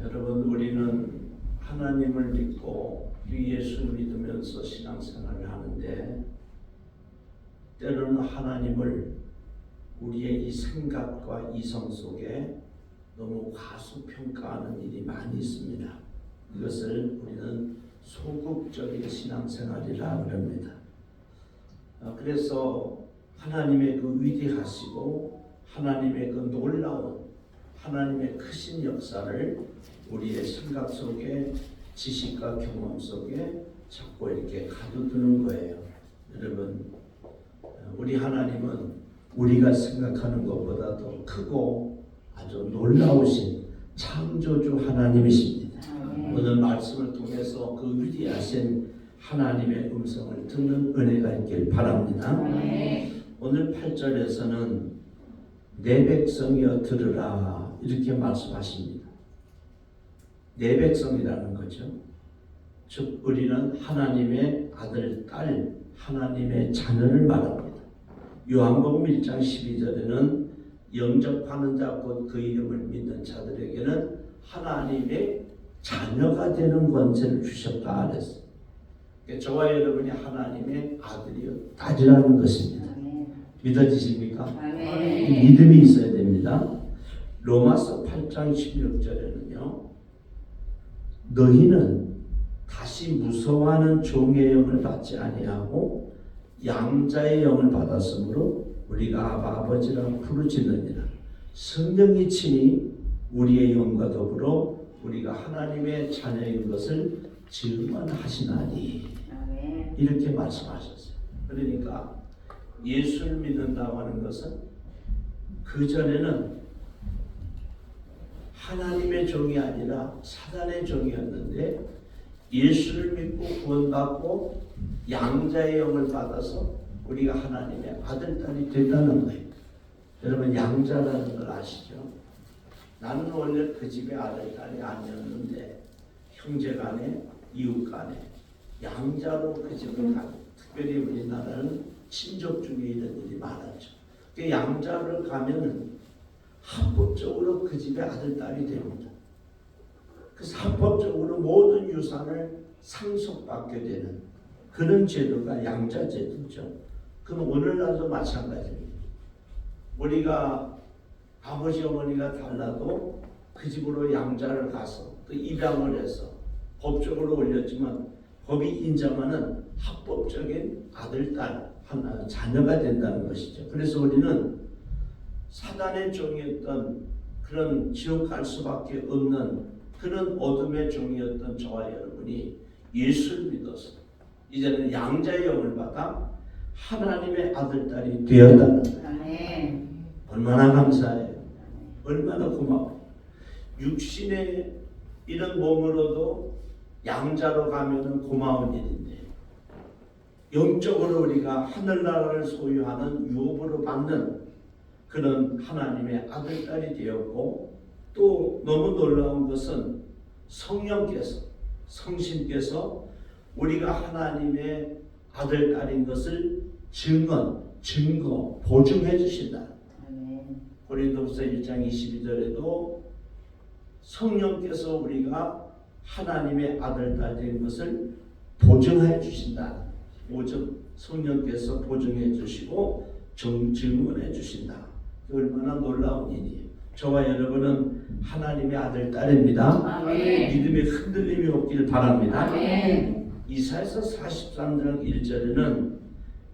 여러분, 우리는 하나님을 믿고 예수를 믿으면서 신앙생활을 하는데 때로는 하나님을 우리의 이 생각과 이성 속에 너무 과소평가하는 일이 많이 있습니다. 이것을 우리는 소극적인 신앙생활이라 그럽니다. 그래서 하나님의 그 위대하시고 하나님의 그 놀라운 하나님의 크신 역사를 우리의 생각 속에 지식과 경험 속에 자꾸 이렇게 가둬두는 거예요. 여러분, 우리 하나님은 우리가 생각하는 것보다 더 크고 아주 놀라우신 창조주 하나님이십니다. 오늘 말씀을 통해서 그 위대하신 하나님의 음성을 듣는 은혜가 있길 바랍니다. 오늘 8절에서는 내 백성이여 들으라 이렇게 말씀하십니다. 내 백성이라는 거죠. 즉 우리는 하나님의 아들, 딸, 하나님의 자녀를 말합니다. 요한복음 1장 12절에는 영접하는 자 곧 그 이름을 믿는 자들에게는 하나님의 자녀가 되는 권세를 주셨다 그랬어요. 저와 여러분이 하나님의 아들이요 딸이라는 것입니다. 믿어지십니까? 믿음이 있어야 됩니다. 로마서 8장 16절에는요. 너희는 다시 무서워하는 종의 영을 받지 아니하고 양자의 영을 받았으므로 우리가 아바 아버지라 부르짖느니라. 성령이 친히 우리의 영과 더불어 우리가 하나님의 자녀인 것을 증언하시나니 이렇게 말씀하셨어요. 그러니까 예수를 믿는다고 하는 것은 그전에는 하나님의 종이 아니라 사단의 종이었는데 예수를 믿고 구원받고 양자의 영을 받아서 우리가 하나님의 아들, 딸이 됐다는 거예요. 여러분, 양자라는 걸 아시죠? 나는 원래 그 집의 아들, 딸이 아니었는데 형제간에 이웃간에 양자로 그 집을 가고, 특별히 우리나라는 친족 중에 이런 일이 많았죠. 그 양자를 가면 합법적으로 그 집의 아들, 딸이 됩니다. 그래서 합법적으로 모든 유산을 상속받게 되는 그런 제도가 양자제도죠. 그럼 오늘날도 마찬가지입니다. 우리가 아버지 어머니가 달라도 그 집으로 양자를 가서 또 입양을 해서 법적으로 올렸지만 법이 인정하는 합법적인 아들, 딸, 하나 자녀가 된다는 것이죠. 그래서 우리는 사단의 종이었던 그런 지옥 갈 수밖에 없는 그런 어둠의 종이었던 저와 여러분이 예수를 믿어서 이제는 양자의 영을 받아 하나님의 아들, 딸이 되었다는 거예요. 얼마나 감사해요. 얼마나 고마워요. 육신의 이런 몸으로도 양자로 가면은 고마운 일인데 영적으로 우리가 하늘나라를 소유하는 유업으로 받는 그런 하나님의 아들, 딸이 되었고 또 너무 놀라운 것은 성신께서 우리가 하나님의 아들, 딸인 것을 증거, 보증해 주신다. 고린도후서 1장 22절에도 성령께서 우리가 하나님의 아들, 딸인 것을 보증해 주신다. 성령께서 보증해 주시고 증언해 주신다. 얼마나 놀라운 일이에요. 저와 여러분은 하나님의 아들, 딸입니다. 믿음의 흔들림이 없길 바랍니다. 이사야서 43장 1절에는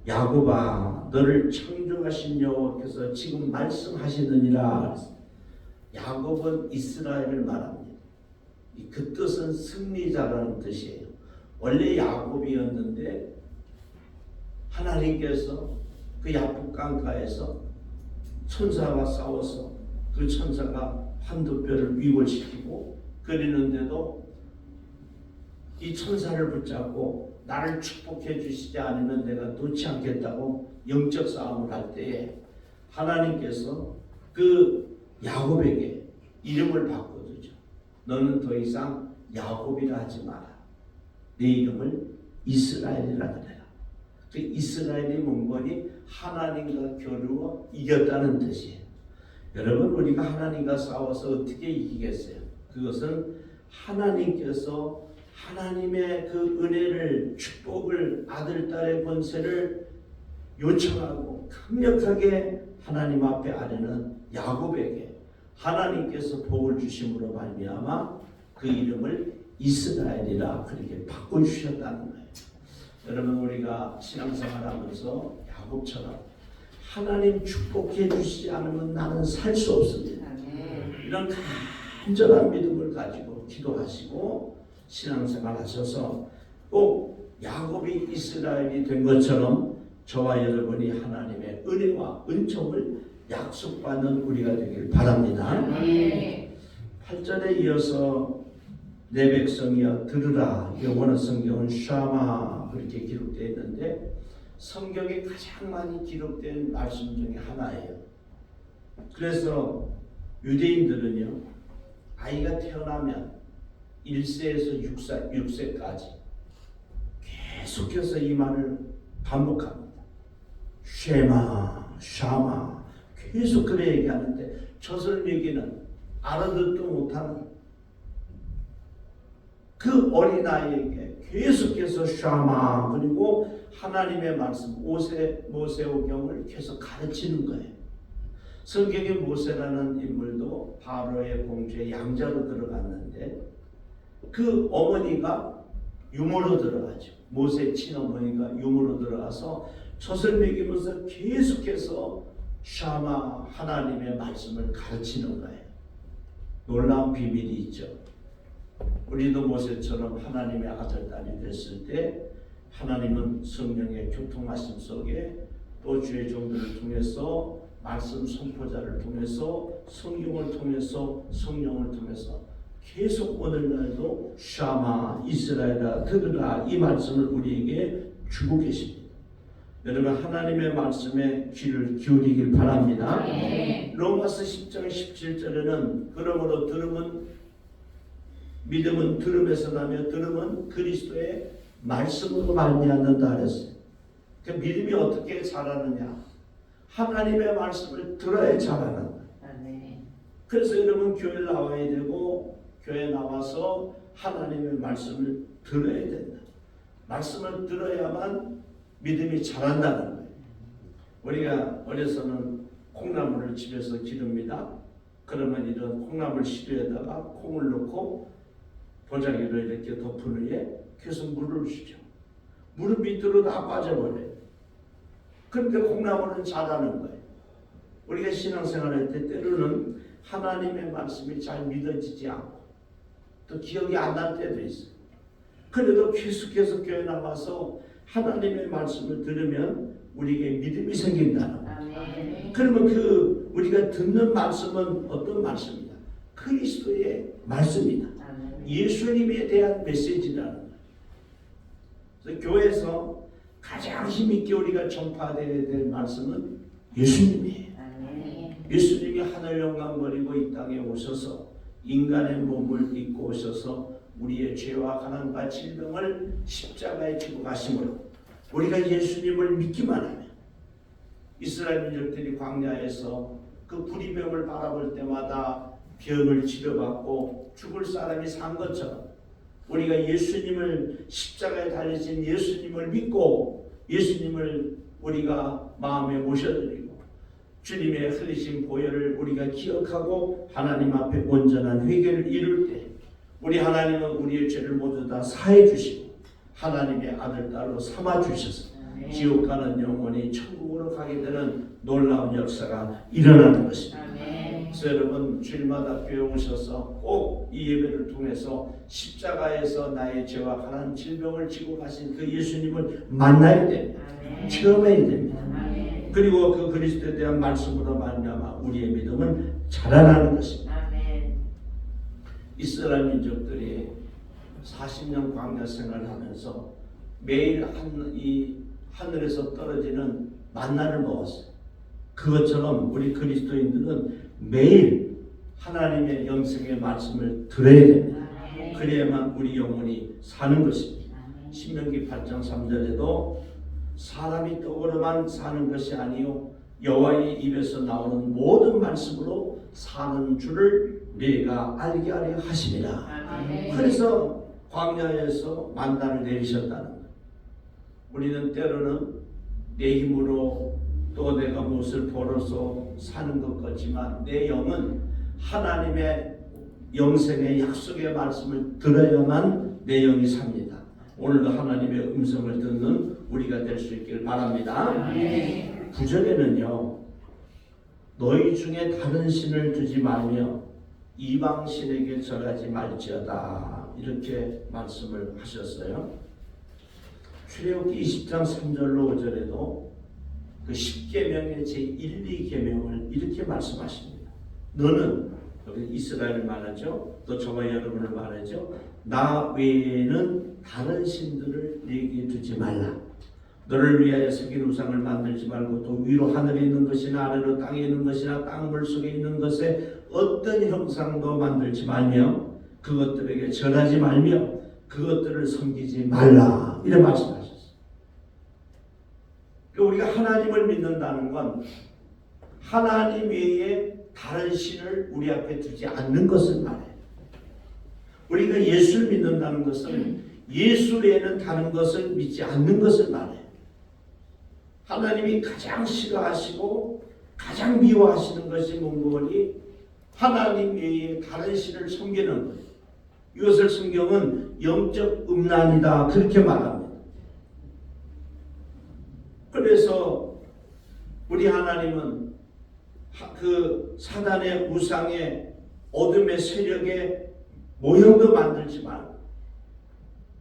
야곱아 너를 창조하신 여호와께서 지금 말씀하시느니라. 야곱은 이스라엘을 말합니다. 그 뜻은 승리자라는 뜻이에요. 원래 야곱이었는데 하나님께서 그 야복강가에서 천사와 싸워서 그 천사가 한두 뼈를 위골시키고 그리는데도 이 천사를 붙잡고 나를 축복해 주시지 않으면 내가 놓지 않겠다고 영적 싸움을 할 때에 하나님께서 그 야곱에게 이름을 바꿔주죠. 너는 더 이상 야곱이라 하지 마라. 내 이름을 이스라엘이라 그래라. 그 이스라엘이 뭔거니 하나님과 겨루어 이겼다는 뜻이에요. 여러분, 우리가 하나님과 싸워서 어떻게 이기겠어요? 그것은 하나님께서 하나님의 그 은혜를, 축복을, 아들, 딸의 권세를 요청하고 강력하게 하나님 앞에 아뢰는 야곱에게 하나님께서 복을 주심으로 말미암아 그 이름을 이스라엘이라 그렇게 바꿔주셨다는 거예요. 여러분, 우리가 신앙생활하면서 야곱처럼 하나님 축복해 주시지 않으면 나는 살 수 없습니다. 이런 간절한 믿음을 가지고 기도하시고 신앙생활 하셔서 꼭 야곱이 이스라엘이 된 것처럼 저와 여러분이 하나님의 은혜와 은총을 약속받는 우리가 되길 바랍니다. 8절에 이어서 내 백성이여 들으라. 영어는 성경은 샤마 그렇게 기록되어 있는데 성경에 가장 많이 기록된 말씀 중에 하나예요. 그래서 유대인들은요, 아이가 태어나면 1세에서 6세까지 계속해서 이 말을 반복합니다. 쉐마, 샤마 계속 그래 얘기하는데 젖을먹이는 알아듣도 못하는 그 어린아이에게 계속해서 샤마 그리고 하나님의 말씀 모세오경을 계속 가르치는 거예요. 성경에 모세라는 인물도 바로의 공주의 양자로 들어갔는데 그 어머니가 유모로 들어가죠. 모세 친어머니가 유모로 들어가서 젖을 먹이면서 계속해서 샤마 하나님의 말씀을 가르치는 거예요. 놀라운 비밀이 있죠. 우리도 모세처럼 하나님의 아들, 딸이 됐을 때 하나님은 성령의 교통하심 속에 또 주의 종들을 통해서 말씀 선포자를 통해서 성경을 통해서 성령을 통해서 계속 오늘날도 샤마 이스라엘아 들으라 이 말씀을 우리에게 주고 계십니다. 여러분, 하나님의 말씀에 귀를 기울이길 바랍니다. 로마서 10장 17절에는 그러므로 믿음은 들음에서 나며 들음은 그리스도의 말씀으로 말미암는다 그랬어요. 그 믿음이 어떻게 자라느냐? 하나님의 말씀을 들어야 자라는 거예요. 그래서 여러분 교회를 나와야 되고 교회 나와서 하나님의 말씀을 들어야 된다. 말씀을 들어야만 믿음이 자란다는 거예요. 우리가 어려서는 콩나물을 집에서 기릅니다. 그러면 이런 콩나물 시루에다가 콩을 넣고 도자기로 이렇게 덮은 후에 계속 물을 주죠. 물은 밑으로 다 빠져버려요. 그런데 콩나물은 자라는 거예요. 우리가 신앙생활할 때 때로는 하나님의 말씀이 잘 믿어지지 않고 또 기억이 안 날 때도 있어요. 그래도 계속해서 교회 나가서 하나님의 말씀을 들으면 우리에게 믿음이 생긴다는 거예요. 그러면 그 우리가 듣는 말씀은 어떤 말씀이냐? 그리스도의 말씀이다. 예수님에 대한 메시지라는 거예요. 그래서 교회에서 가장 힘있게 우리가 전파되어야 될 말씀은 예수님이에요. 예수님이 하늘 영광 버리고 이 땅에 오셔서 인간의 몸을 입고 오셔서 우리의 죄와 가난과 질병을 십자가에 지고 가심으로 우리가 예수님을 믿기만 하면 이스라엘 민족들이 광야에서 그 불의병을 바라볼 때마다 병을 치료받고 죽을 사람이 산 것처럼 우리가 예수님을 십자가에 달리신 예수님을 믿고 예수님을 우리가 마음에 모셔드리고 주님의 흘리신 보혈을 우리가 기억하고 하나님 앞에 온전한 회개를 이룰 때 우리 하나님은 우리의 죄를 모두 다 사해 주시고 하나님의 아들 딸로 삼아 주셔서 지옥 가는 영혼이 천국으로 가게 되는 놀라운 역사가 일어나는 것입니다. 그래서 여러분 주일마다 교회 오셔서 꼭 이 예배를 통해서 십자가에서 나의 죄와 가난 질병을 지고 가신 그 예수님을 만나야 됩니다. 체험해야 됩니다. 그리고 그 그리스도에 대한 말씀으로 말미암아 우리의 믿음은 자라나는 것입니다. 이스라엘 민족들이 40년 광야 생활을 하면서 매일 이 하늘에서 떨어지는 만나를 먹었어요. 그것처럼 우리 그리스도인들은 매일 하나님의 영생의 말씀을 들어야 됩니다. 그래야만 우리 영혼이 사는 것입니다. 신명기 8장 3절에도 사람이 떡으로만 사는 것이 아니요 여호와의 입에서 나오는 모든 말씀으로 사는 줄을 우리가 알게 하려 하심이라. 그래서 광야에서 만나를 내리셨다는 거예요. 우리는 때로는 내 힘으로 또 내가 무엇을 벌어서 사는 것 같지만 내 영은 하나님의 영생의 약속의 말씀을 들어야만 내 영이 삽니다. 오늘도 하나님의 음성을 듣는 우리가 될 수 있길 바랍니다. 9절에는요. 너희 중에 다른 신을 두지 말며 이방 신에게 절하지 말지어다 이렇게 말씀을 하셨어요. 출애굽기 20장 3절로 5절에도 그 10계명의 제1, 2계명을 이렇게 말씀하십니다. 너는 여기 이스라엘을 말하죠. 또 저와 여러분을 말하죠. 나 외에는 다른 신들을 네게 두지 말라. 너를 위하여 새긴 우상을 만들지 말고 또 위로 하늘에 있는 것이나 아래로 땅에 있는 것이나 땅 물속에 있는 것에 어떤 형상도 만들지 말며 그것들에게 절하지 말며 그것들을 섬기지 말라 이런 말씀하셨어요. 우리가 하나님을 믿는다는 건 하나님 외에 다른 신을 우리 앞에 두지 않는 것을 말해요. 우리가 예수를 믿는다는 것은 예수 외에는 다른 것을 믿지 않는 것을 말해요. 하나님이 가장 싫어하시고 가장 미워하시는 것이 뭔고니 하나님 외에 다른 신을 섬기는 거예요. 이것을 성경은 영적 음란이다 그렇게 말합니다. 그래서 우리 하나님은 그 사단의 우상의 어둠의 세력의 모형도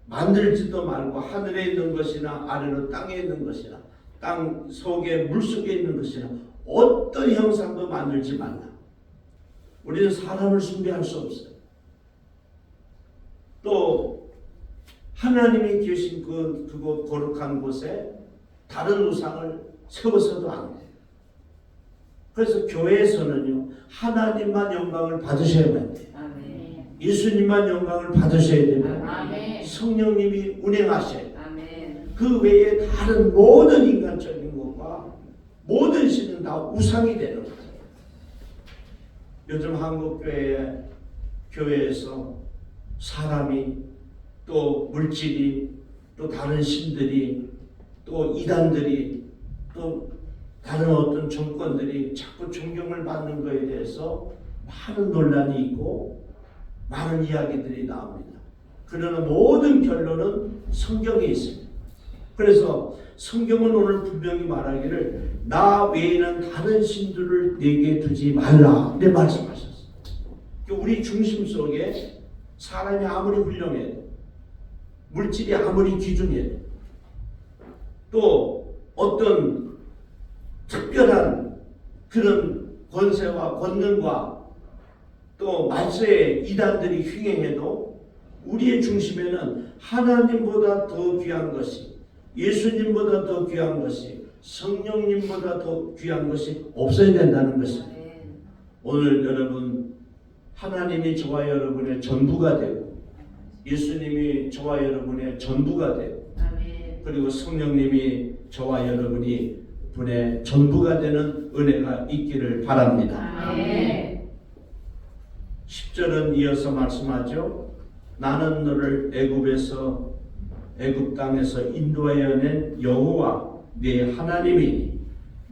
만들지도 말고 하늘에 있는 것이나 아래로 땅에 있는 것이나 땅 속에 물속에 있는 것이나 어떤 형상도 만들지 말라. 우리는 사람을 숭배할 수 없어요. 또 하나님이 계신 그곳 거룩한 곳에 다른 우상을 세워서도 안 돼요. 그래서 교회에서는요 하나님만 영광을 받으셔야만 돼요. 예수님만 영광을 받으셔야 됩니다. 성령님이 운행하셔야 돼요. 그 외에 다른 모든 인간적인 것과 모든 신은 다 우상이 되는 거예요. 요즘 한국 교회에서 사람이 또 물질이 또 다른 신들이 또 이단들이 또 다른 어떤 정권들이 자꾸 존경을 받는 것에 대해서 많은 논란이 있고 많은 이야기들이 나옵니다. 그러나 모든 결론은 성경에 있습니다. 그래서 성경은 오늘 분명히 말하기를 나 외에는 다른 신들을 내게 두지 말라 이렇게 말씀하셨어요. 우리 중심 속에 사람이 아무리 훌륭해도 물질이 아무리 귀중해도 또 어떤 특별한 그런 권세와 권능과 또 말세의 이단들이 횡행해도 우리의 중심에는 하나님보다 더 귀한 것이 예수님보다 더 귀한 것이 성령님보다 더 귀한 것이 없어야 된다는 것입니다. 오늘 여러분 하나님이 저와 여러분의 전부가 되고 예수님이 저와 여러분의 전부가 되고 그리고 성령님이 저와 여러분이 분의 전부가 되는 은혜가 있기를 바랍니다. 10절은 이어서 말씀하죠. 나는 너를 애굽 땅에서 인도하여 낸 여호와 네 하나님이니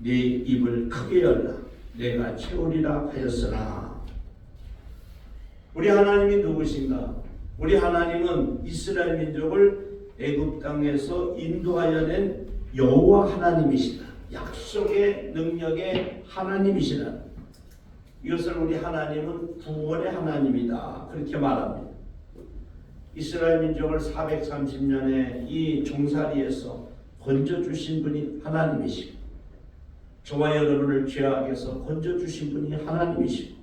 네 입을 크게 열라 내가 채우리라 하였으나. 우리 하나님이 누구신가? 우리 하나님은 이스라엘 민족을 애굽 땅에서 인도하여 낸 여호와 하나님이시다. 약속의 능력의 하나님이시다. 이것을 우리 하나님은 구원의 하나님이다 그렇게 말합니다. 이스라엘 민족을 430년의 이 종살이에서 건져주신 분이 하나님이시고 저와 여러분을 죄악에서 건져주신 분이 하나님이시고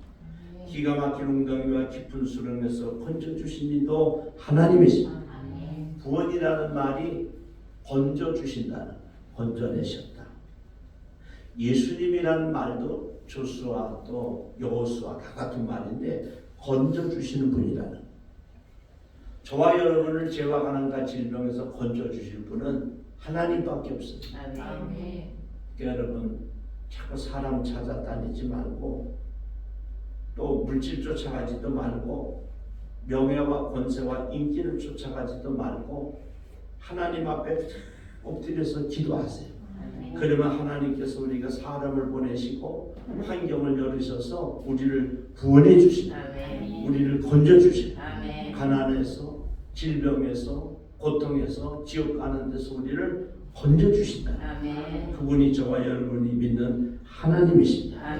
기가 막힌 웅덩이와 깊은 수렁에서 건져주신 이도 하나님이시고 구원이라는 말이 건져주신다는 건져내셨다. 예수님이라는 말도 조수아 또 여호수아 다 같은 말인데 건져주시는 분이라는 저와 여러분을 죄와 가난과 질병에서 건져주실 분은 하나님밖에 없습니다. 그러니까 여러분 자꾸 사람 찾아다니지 말고 또 물질 쫓아가지도 말고 명예와 권세와 인기를 쫓아가지도 말고 하나님 앞에 엎드려서 기도하세요. 그러면 하나님께서 우리가 사람을 보내시고 환경을 열으셔서 우리를 구원해 주십니다. 우리를 건져 주십니다. 가난에서, 질병에서, 고통에서, 지옥 가는 데서 우리를 건져 주신다. 그분이 저와 여러분이 믿는 하나님이십니다.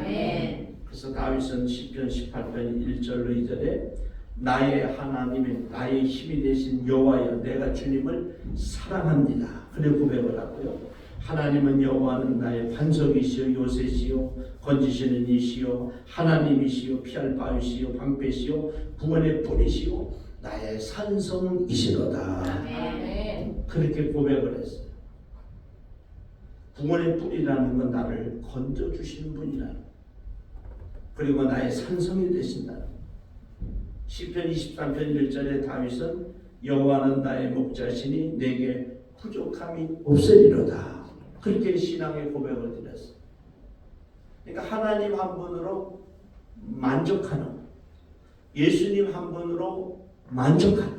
그래서 다윗은 시편 18편 1절로 2절에 나의 하나님의 나의 힘이 되신 여호와여 내가 주님을 사랑합니다. 그래 고백을 하고요. 하나님은 여호와는 나의 반석이시요 요새시요 건지시는 이시요 하나님이시요 피할 바위시요 방패시요 구원의 뿌리시요 나의 산성이시로다. 그렇게 고백을 했어요. 구원의 뿌리라는 건 나를 건져주시는 분이라는, 그리고 나의 산성이 되신다는. 시편 23편 1절에 다윗은 여호와는 나의 목자시니 내게 부족함이 없으리로다. 그렇게 신앙의 고백을 드렸어요. 그러니까 하나님 한 분으로 만족하는, 예수님 한 분으로 만족하는.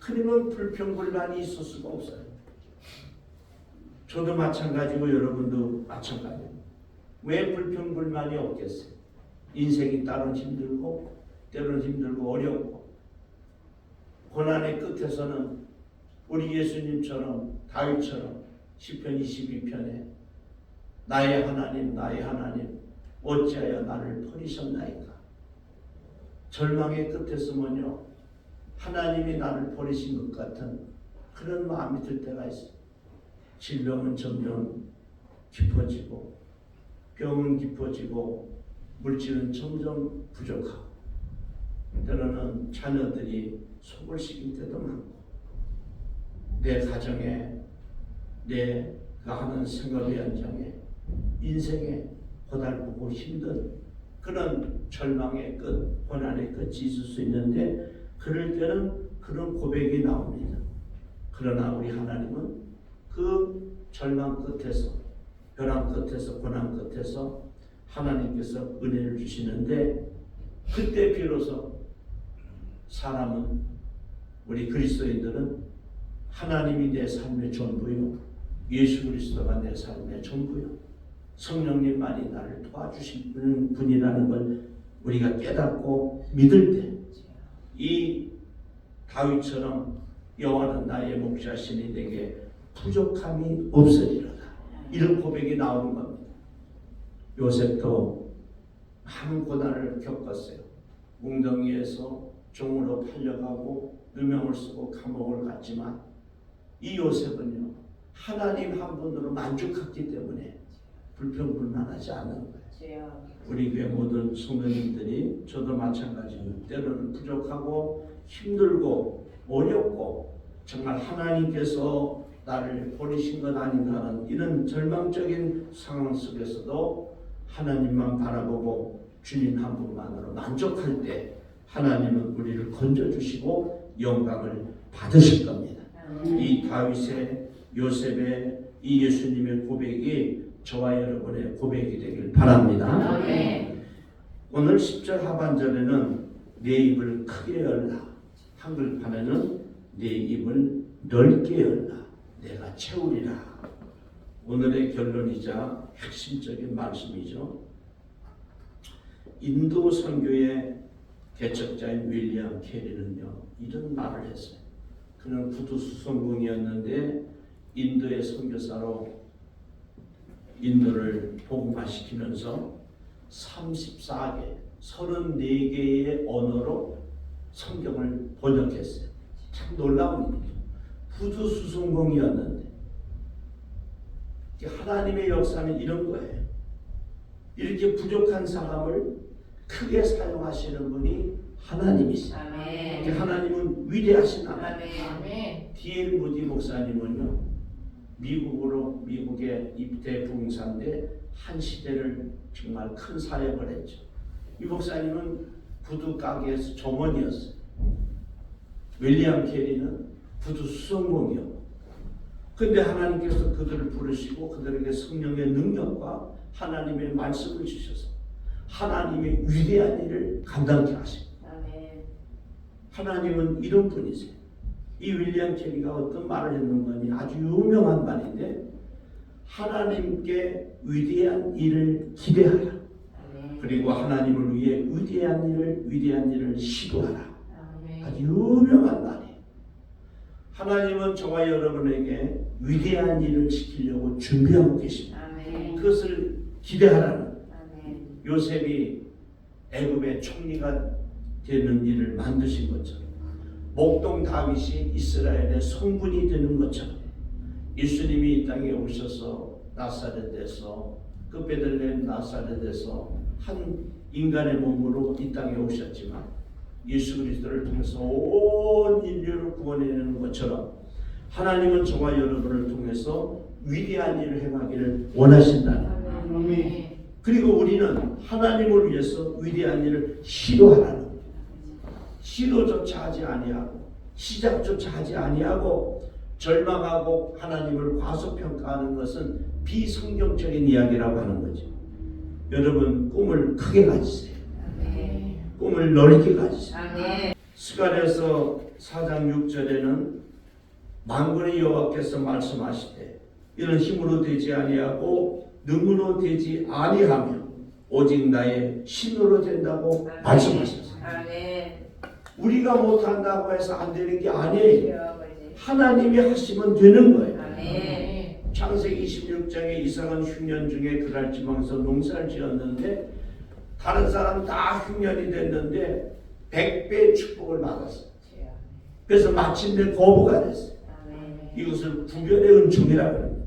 그러면 불평불만이 있을 수가 없어요. 저도 마찬가지고 여러분도 마찬가지예요. 왜 불평불만이 없겠어요? 인생이 때로는 힘들고 때로는 힘들고 어렵고 고난의 끝에서는 우리 예수님처럼 다윗처럼 시편 22편에 나의 하나님 나의 하나님 어찌하여 나를 버리셨나이까. 절망의 끝에서는요 하나님이 나를 버리신 것 같은 그런 마음이 들 때가 있어요. 질병은 점점 깊어지고 병은 깊어지고 물질은 점점 부족하고 때로는 자녀들이 속을 시킬 때도 많고 내 가정에 내가 하는 생업의 현장에 인생에 고달프고 힘든 그런 절망의 끝, 고난의 끝이 있을 수 있는데 그럴 때는 그런 고백이 나옵니다. 그러나 우리 하나님은 그 절망 끝에서 벼랑 끝에서 고난 끝에서 하나님께서 은혜를 주시는데 그때 비로소 사람은 우리 그리스도인들은 하나님이 내 삶의 전부요 예수 그리스도가 내 삶의 전부요 성령님만이 나를 도와주시는 분이라는 걸 우리가 깨닫고 믿을 때 이 다윗처럼 여호와는 나의 목자시니 내게 부족함이 없으리로다. 이런 고백이 나오는 겁니다. 요셉도 많은 고난을 겪었어요. 웅덩이에서 종으로 팔려가고 누명을 쓰고 감옥을 갔지만 이 요셉은요 하나님 한 분으로 만족했기 때문에 불평불만하지 않는 거예요. 우리 교회 모든 성도님들이 저도 마찬가지로 때로는 부족하고 힘들고 어렵고 정말 하나님께서 나를 버리신 것 아닌가 하는 이런 절망적인 상황 속에서도 하나님만 바라보고 주님 한 분만으로 만족할 때 하나님은 우리를 건져주시고 영광을 받으실 겁니다. 이 다윗의 요셉의 이 예수님의 고백이 저와 여러분의 고백이 되길 바랍니다. 오늘 10절 하반절에는 내 입을 크게 열라, 한글판에는 내 입을 넓게 열라, 내가 채우리라. 오늘의 결론이자 핵심적인 말씀이죠. 인도 선교의 개척자인 윌리엄 캐리는요 이런 말을 했어요. 그는 구두 수송공이었는데 인도의 선교사로 인도를 복음화시키면서 34개, 34개의 언어로 성경을 번역했어요. 참 놀라운 일이죠. 구두 수송공이었는데 하나님의 역사는 이런 거예요. 이렇게 부족한 사람을 크게 사용하시는 분이 하나님이시죠. 하나님은 위대하신 하나님. D.L. 무디 목사님은요 미국의 입대 봉사인데 한 시대를 정말 큰 사역을 했죠. 이 목사님은 구두 가게에서 점원이었어요. 윌리엄 캐리는 구두 수송공이었고, 근데 하나님께서 그들을 부르시고 그들에게 성령의 능력과 하나님의 말씀을 주셔서 하나님의 위대한 일을 감당케 하십니다. 하나님은 이런 분이세요. 이 윌리엄 캐리가 어떤 말을 했는 거니 아주 유명한 말인데, 하나님께 위대한 일을 기대하라. 그리고 하나님을 위해 위대한 일을 시도하라. 아주 유명한 말이에요. 하나님은 저와 여러분에게 위대한 일을 시키려고 준비하고 계십니다. 그것을 기대하라는. 요셉이 애굽의 총리가 되는 일을 만드신 것처럼, 목동 다윗이 이스라엘의 성군이 되는 것처럼, 예수님이 이 땅에 오셔서 나사렛에서, 그 베들레헴 나사렛에서 한 인간의 몸으로 이 땅에 오셨지만 예수 그리스도를 통해서 온 인류를 구원해내는 것처럼, 하나님은 저와 여러분을 통해서 위대한 일을 행하기를 원하신다는. 그리고 우리는 하나님을 위해서 위대한 일을 시도하라는 거예요. 시도조차 하지 아니하고, 시작조차 하지 아니하고 절망하고 하나님을 과소평가하는 것은 비성경적인 이야기라고 하는 거죠. 여러분, 꿈을 크게 가지세요. 꿈을 넓게 가지세요. 스가랴서 4장 6절에는 만군의 여호와께서 말씀하시되 이는 힘으로 되지 아니하고 능으로 되지 아니하며 오직 나의 신으로 된다고 말씀하셨어요. 우리가 못한다고 해서 안 되는 게 아니에요. 하나님이 하시면 되는 거예요. 창세기 26장에 이삭은 흉년 중에 그랄 지방에서 농사를 지었는데, 다른 사람 다 흉년이 됐는데 100배의 축복을 받았어요. 그래서 마침내 거부가 됐어요. 이것을 구별의 은총이라고 합니다.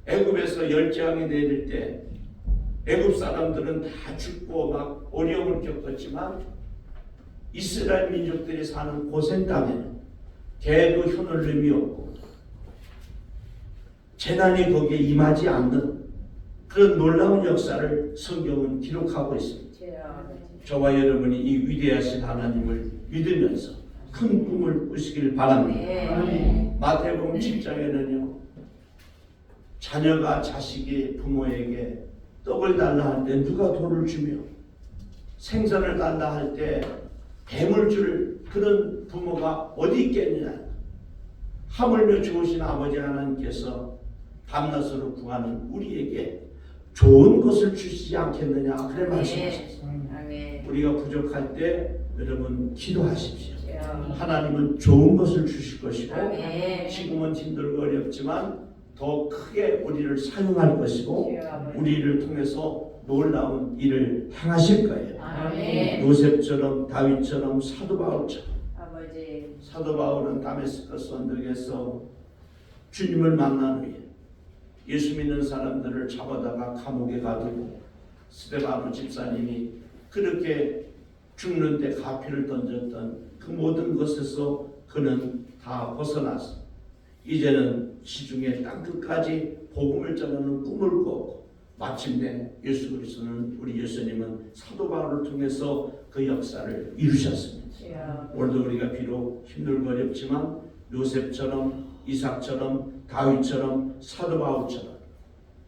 애굽에서 열재앙이 내릴 때 애굽 사람들은 다 죽고 막 어려움을 겪었지만, 이스라엘 민족들이 사는 고센 땅에는 개도 혀눌림이 없고 재난이 거기에 임하지 않는 그런 놀라운 역사를 성경은 기록하고 있습니다. 저와 여러분이 이 위대하신 하나님을 믿으면서 큰 꿈을 꾸시길 바랍니다. 마태복음 7장에는요, 자녀가 자식이 부모에게 떡을 달라 할 때 누가 돌을 주며 생선을 달라 할 때 뱀을 줄 그런 부모가 어디 있겠느냐. 하물며 좋으신 아버지 하나님께서 밤낮으로 구하는 우리에게 좋은 것을 주시지 않겠느냐, 그래 말씀하셨어요. 우리가 부족할 때 여러분 기도하십시오. 하나님은 좋은 것을 주실 것이고, 지금은 힘들고 어렵지만 더 크게 우리를 사용할 것이고, 우리를 통해서 놀라운 일을 행하실 거예요. 요셉처럼, 다윗처럼, 사도 바울처럼. 사도 바울은 다메스커스 언덕에서 주님을 만난 후에 예수 믿는 사람들을 잡아다가 감옥에 가두고, 스데바노 집사님이 그렇게 죽는데 가피를 던졌던 그 모든 것에서 그는 다 벗어났어. 이제는 시중에 땅끝까지 복음을 전하는 꿈을 꾸고, 마침내 예수 그리스도는, 우리 예수님은 사도 바울을 통해서 그 역사를 이루셨습니다. 오늘도 우리가 비록 힘들고 어렵지만 요셉처럼, 이삭처럼, 다윗처럼, 사도 바울처럼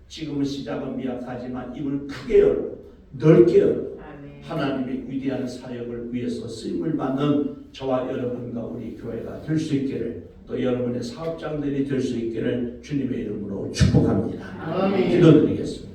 지금은 시작은 미약하지만 입을 크게 열고 넓게 열고 하나님의 위대한 사역을 위해서 쓰임을 받는 저와 여러분과 우리 교회가 될 수 있기를, 또 여러분의 사업장들이 될 수 있기를 주님의 이름으로 축복합니다. 기도드리겠습니다.